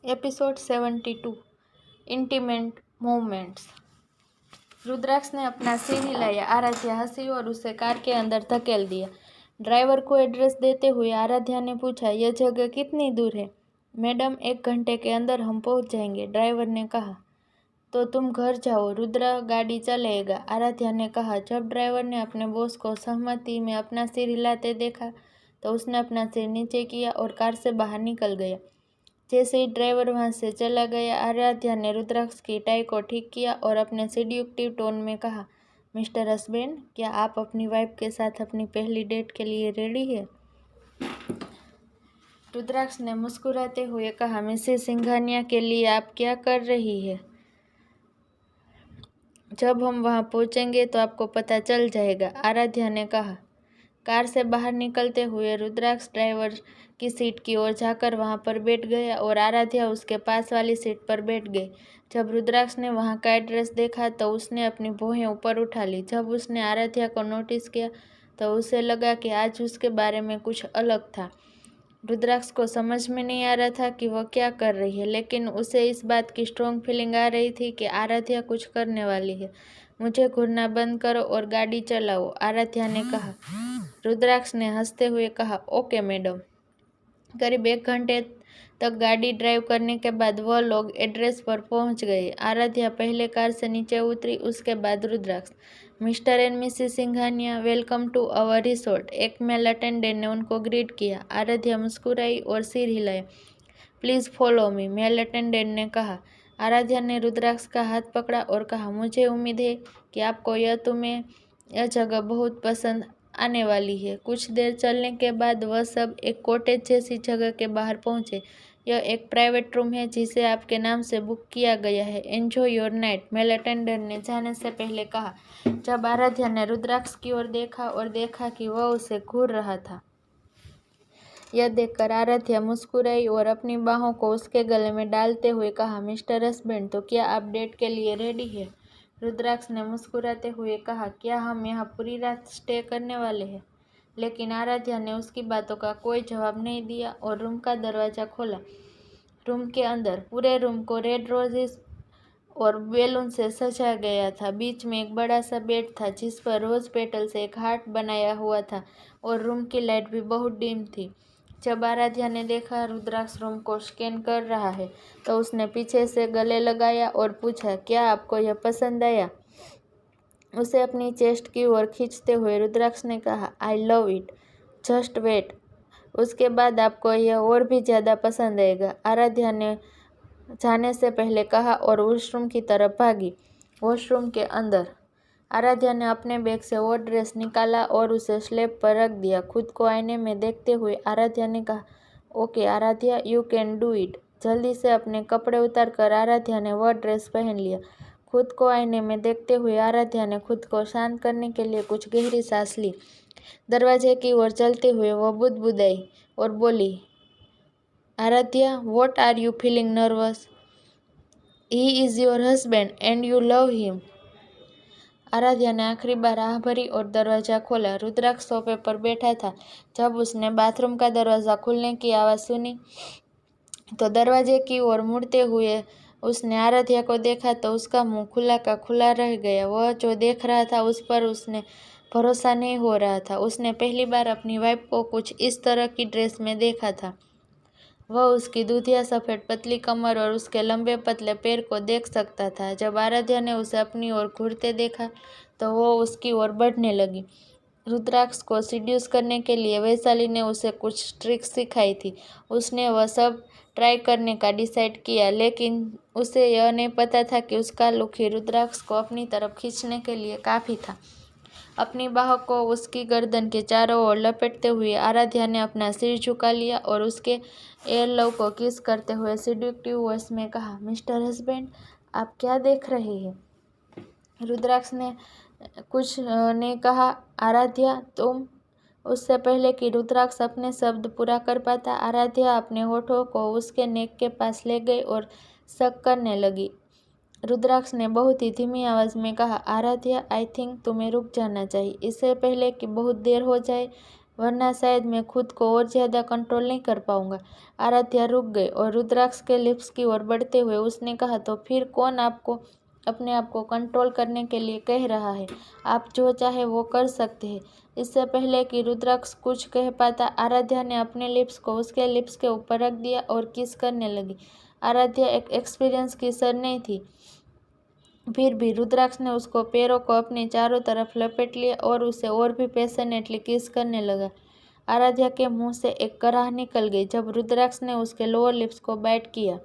Episode 72 intimate moments. रुद्राक्ष ने अपना सिर हिलाया। आराध्या हंसी और उसे कार के अंदर धकेल दिया। ड्राइवर को एड्रेस देते हुए आराध्या ने पूछा, यह जगह कितनी दूर है? मैडम, 1 घंटे के अंदर हम पहुंच जाएंगे, ड्राइवर ने कहा। तो तुम घर जाओ, रुद्रा गाड़ी चलाएगा, आराध्या ने कहा। जब ड्राइवर ने अपने बॉस को सहमति में अपना सिर हिलाते देखा तो उसने अपना सिर नीचे किया और कार से बाहर निकल गया। जैसे ही ड्राइवर वहां से चला गया, आराध्या ने रुद्राक्ष की टाई को ठीक किया और अपने सेड्यूक्टिव टोन में कहा, मिस्टर हस्बैंड, क्या आप अपनी वाइफ के साथ अपनी पहली डेट के लिए रेडी है? रुद्राक्ष ने मुस्कुराते हुए कहा, मिसेस सिंघानिया के लिए आप क्या कर रही है? जब हम वहां पहुंचेंगे तो आपको पता चल जाएगा, आराध्या ने कहा। कार से बाहर निकलते हुए रुद्राक्ष ड्राइवर की सीट की ओर जाकर वहां पर बैठ गया और आराध्या उसके पास वाली सीट पर बैठ गई। जब रुद्राक्ष ने वहां का एड्रेस देखा तो उसने अपनी भौहें ऊपर उठा ली। जब उसने आराध्या को नोटिस किया तो उसे लगा कि आज उसके बारे में कुछ अलग था। रुद्राक्ष को समझ में नहीं आ रहा था कि वह क्या कर रही है, लेकिन उसे इस बात की स्ट्रॉन्ग फीलिंग आ रही थी कि आराध्या कुछ करने वाली है। मुझे घूरना बंद करो और गाड़ी चलाओ, आराध्या ने कहा। रुद्राक्ष ने हंसते हुए कहा, ओके मैडम। करीब 1 घंटे तक गाड़ी ड्राइव करने के बाद वह लोग एड्रेस पर पहुंच गए। आराध्या पहले कार से नीचे उतरी, उसके बाद Rudraksh. Mister and missus Singhania, welcome to our resort, एक मेल अटेंडेंट ने उनको ग्रीट किया। आराध्या मुस्कुराई और सिर हिलाया। Please follow me, male attendant ने कहा। आराध्या ने रुद्राक्ष का हाथ पकड़ा और कहा, मुझे उम्मीद है कि आपको यह जगह बहुत पसंद आने वाली है। कुछ देर चलने के बाद वह सब एक कॉटेज जैसी जगह के बाहर पहुंचे। यह एक प्राइवेट रूम है जिसे आपके नाम से बुक किया गया है। Enjoy your night, male attendant ने जाने से पहले कहा। जब आराध्या ने रुद्राक्ष की ओर देखा और देखा कि वह उसे घूर रहा था, यह देखकर आराध्या मुस्कुराई और अपनी बाहों को उसके गले में डालते हुए कहा, मिस्टर हस्बैंड, तो क्या आप डेट के लिए रेडी है? रुद्राक्ष ने मुस्कुराते हुए कहा, क्या हम यहाँ पूरी रात स्टे करने वाले हैं? लेकिन आराध्या ने उसकी बातों का कोई जवाब नहीं दिया और रूम का दरवाजा खोला। रूम के अंदर पूरे रूम को रेड रोजेस और बैलून से सजाया गया था। बीच में एक बड़ा सा बेड था जिस पर रोज पेटल से एक हार्ट बनाया हुआ था और रूम की लाइट भी बहुत डिम थी। जब आराध्या ने देखा रुद्राक्ष रूम को स्कैन कर रहा है तो उसने पीछे से गले लगाया और पूछा, क्या आपको यह पसंद आया? उसे अपनी चेस्ट की ओर खींचते हुए रुद्राक्ष ने कहा, I love it, just wait, उसके बाद आपको यह और भी ज़्यादा पसंद आएगा, आराध्या ने जाने से पहले कहा और वॉशरूम की तरफ भागी। वॉशरूम के अंदर आराध्या ने अपने बैग से वो ड्रेस निकाला और उसे स्लैब पर रख दिया। खुद को आईने में देखते हुए आराध्या ने कहा, okay Aaradhya, you can do it. जल्दी से अपने कपड़े उतारकर आराध्या ने वह ड्रेस पहन लिया। खुद को आईने में देखते हुए आराध्या ने खुद को शांत करने के लिए कुछ गहरी सांस ली। दरवाजे की ओर चलते हुए वह बुदबुदाई और बोली, Aaradhya, what are you feeling nervous? He is your husband and you love him. Aaradhya ने आखिरी बार आह भरी और दरवाजा खोला। रुद्राक्ष सोफे पर बैठा था। जब उसने बाथरूम का दरवाजा खुलने की आवाज़ सुनी तो दरवाजे की ओर मुड़ते हुए उसने आराध्या को देखा तो उसका मुंह खुला का खुला रह गया। वह जो देख रहा था उस पर उसने भरोसा नहीं हो रहा था। उसने पहली बार अपनी वाइफ को कुछ इस तरह की ड्रेस में देखा था। वह उसकी दूधिया सफ़ेद पतली कमर और उसके लंबे पतले पैर को देख सकता था। जब आराध्या ने उसे अपनी ओर घूरते देखा तो वो उसकी ओर बढ़ने लगी। रुद्राक्ष को सीड्यूस करने के लिए वैशाली ने उसे कुछ ट्रिक्स सिखाई थी। उसने वह सब ट्राई करने का डिसाइड किया, लेकिन उसे यह नहीं पता था कि उसका लुक ही रुद्राक्ष को अपनी तरफ खींचने के लिए काफ़ी था। अपनी बाहों को उसकी गर्दन के चारों ओर लपेटते हुए आराध्या ने अपना सिर झुका लिया और उसके एयर लव को किस करते हुए सिड्यूक्टिव वॉइस में कहा, मिस्टर हस्बैंड, आप क्या देख रहे हैं? रुद्राक्ष ने कुछ ने कहा, आराध्या तुम। उससे पहले कि रुद्राक्ष अपने शब्द पूरा कर पाता, आराध्या अपने होठों को उसके नेक के पास ले गई और शक करने लगी। रुद्राक्ष ने बहुत ही धीमी आवाज़ में कहा, आराध्या, आई थिंक तुम्हें रुक जाना चाहिए, इससे पहले कि बहुत देर हो जाए। वरना शायद मैं खुद को और ज़्यादा कंट्रोल नहीं कर पाऊंगा। आराध्या रुक गई और रुद्राक्ष के लिप्स की ओर बढ़ते हुए उसने कहा, तो फिर कौन आपको अपने आप को कंट्रोल करने के लिए कह रहा है? आप जो चाहे वो कर सकते हैं। इससे पहले कि रुद्राक्ष कुछ कह पाता, आराध्या ने अपने लिप्स को उसके लिप्स के ऊपर रख दिया और किस करने लगी। आराध्या एक एक्सपीरियंस किसर नहीं थी, फिर भी रुद्राक्ष ने उसको पैरों को अपने चारों तरफ लपेट लिया और उसे और भी पैशनेटली किस करने लगा। आराध्या के मुंह से एक कराह निकल गई जब रुद्राक्ष ने उसके लोअर लिप्स को बाइट किया।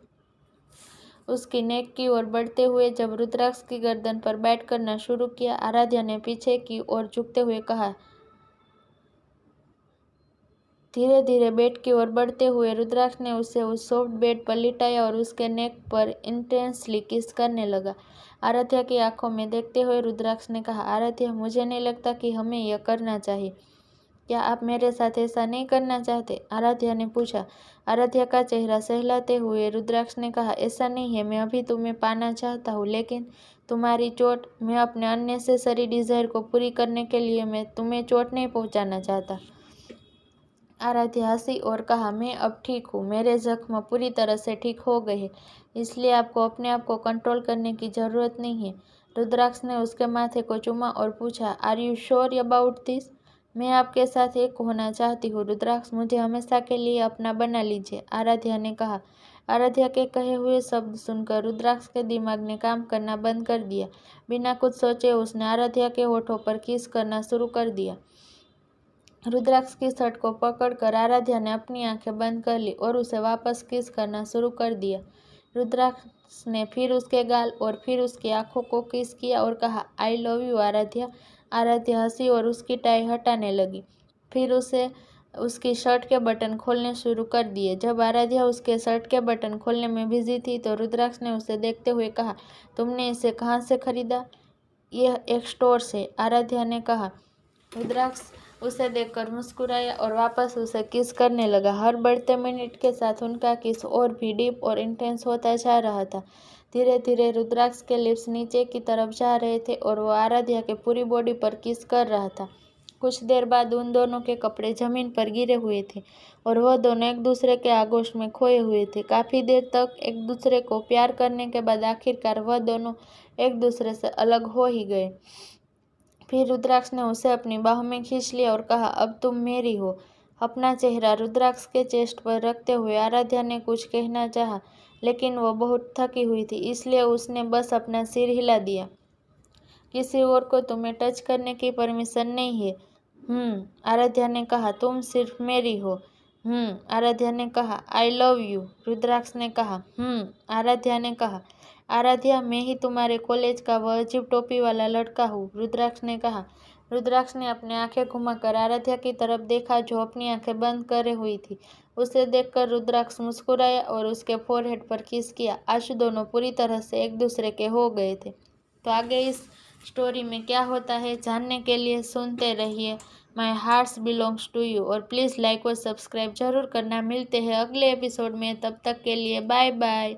उसकी नेक की ओर बढ़ते हुए जब रुद्राक्ष की गर्दन पर बाइट करना शुरू किया, आराध्या ने पीछे की ओर झुकते हुए कहा। धीरे धीरे बेड की ओर बढ़ते हुए रुद्राक्ष ने उसे उस सॉफ्ट बेड पर लिटाया और उसके नेक पर इंटेंसली किस करने लगा। आराध्या की आंखों में देखते हुए रुद्राक्ष ने कहा, आराध्या, मुझे नहीं लगता कि हमें यह करना चाहिए। क्या आप मेरे साथ ऐसा नहीं करना चाहते? आराध्या ने पूछा। आराध्या का चेहरा सहलाते हुए रुद्राक्ष ने कहा, ऐसा नहीं है, मैं अभी तुम्हें पाना चाहता हूँ, लेकिन तुम्हारी चोट, मैं अपने अननेसेसरी डिजायर को पूरी करने के लिए मैं तुम्हें चोट नहीं पहुँचाना चाहता। आराध्या हंसी और कहा, मैं अब ठीक हूँ, मेरे जख्म पूरी तरह से ठीक हो गए हैं, इसलिए आपको अपने आप को कंट्रोल करने की ज़रूरत नहीं है। रुद्राक्ष ने उसके माथे को चूमा और पूछा, are you sure about this? मैं आपके साथ एक होना चाहती हूँ रुद्राक्ष, मुझे हमेशा के लिए अपना बना लीजिए, आराध्या ने कहा। आराध्या के कहे हुए शब्द सुनकर रुद्राक्ष के दिमाग ने काम करना बंद कर दिया। बिना कुछ सोचे उसने आराध्या के होठों पर किस करना शुरू कर दिया। रुद्राक्ष की शर्ट को पकड़कर आराध्या ने अपनी आंखें बंद कर ली और उसे वापस किस करना शुरू कर दिया। रुद्राक्ष ने फिर उसके गाल और फिर उसकी आंखों को किस किया और कहा, I love you Aaradhya. Aaradhya हंसी और उसकी टाई हटाने लगी। फिर उसे उसकी शर्ट के बटन खोलने शुरू कर दिए। जब आराध्या उसके शर्ट के बटन खोलने में बिजी थी तो रुद्राक्ष ने उसे देखते हुए कहा, तुमने इसे कहाँ से खरीदा? यह एक स्टोर से, आराध्या ने कहा। रुद्राक्ष उसे देखकर मुस्कुराया और वापस उसे किस करने लगा। हर बढ़ते मिनट के साथ उनका किस और भी डीप और इंटेंस होता जा रहा था। धीरे धीरे रुद्राक्ष के लिप्स नीचे की तरफ जा रहे थे और वो आराध्या के पूरी बॉडी पर किस कर रहा था। कुछ देर बाद उन दोनों के कपड़े जमीन पर गिरे हुए थे और वह दोनों एक दूसरे के आगोश में खोए हुए थे। काफ़ी देर तक एक दूसरे को प्यार करने के बाद आखिरकार वह दोनों एक दूसरे से अलग हो ही गए। फिर रुद्राक्ष ने उसे अपनी बाहों में खींच लिया और कहा, अब तुम मेरी हो। अपना चेहरा रुद्राक्ष के चेस्ट पर रखते हुए आराध्या ने कुछ कहना चाहा, लेकिन वो बहुत थकी हुई थी, इसलिए उसने बस अपना सिर हिला दिया। किसी और को तुम्हें टच करने की परमिशन नहीं है। आराध्या ने कहा, तुम सिर्फ मेरी हो। आराध्या ने कहा, आई लव यू। रुद्राक्ष ने कहा, आराध्या ने कहा, आराध्या, मैं ही तुम्हारे कॉलेज का वह अजीब टोपी वाला लड़का हूँ, रुद्राक्ष ने कहा। रुद्राक्ष ने अपनी आंखें घुमाकर आराध्या की तरफ देखा जो अपनी आंखें बंद करे हुई थी। उसे देखकर रुद्राक्ष मुस्कुराया और उसके फोरहेड पर किस किया। आज दोनों पूरी तरह से एक दूसरे के हो गए थे। तो आगे इस स्टोरी में क्या होता है जानने के लिए सुनते रहिए my hearts belongs to you और प्लीज़ लाइक और सब्सक्राइब जरूर करना। मिलते हैं अगले एपिसोड में, तब तक के लिए बाय बाय।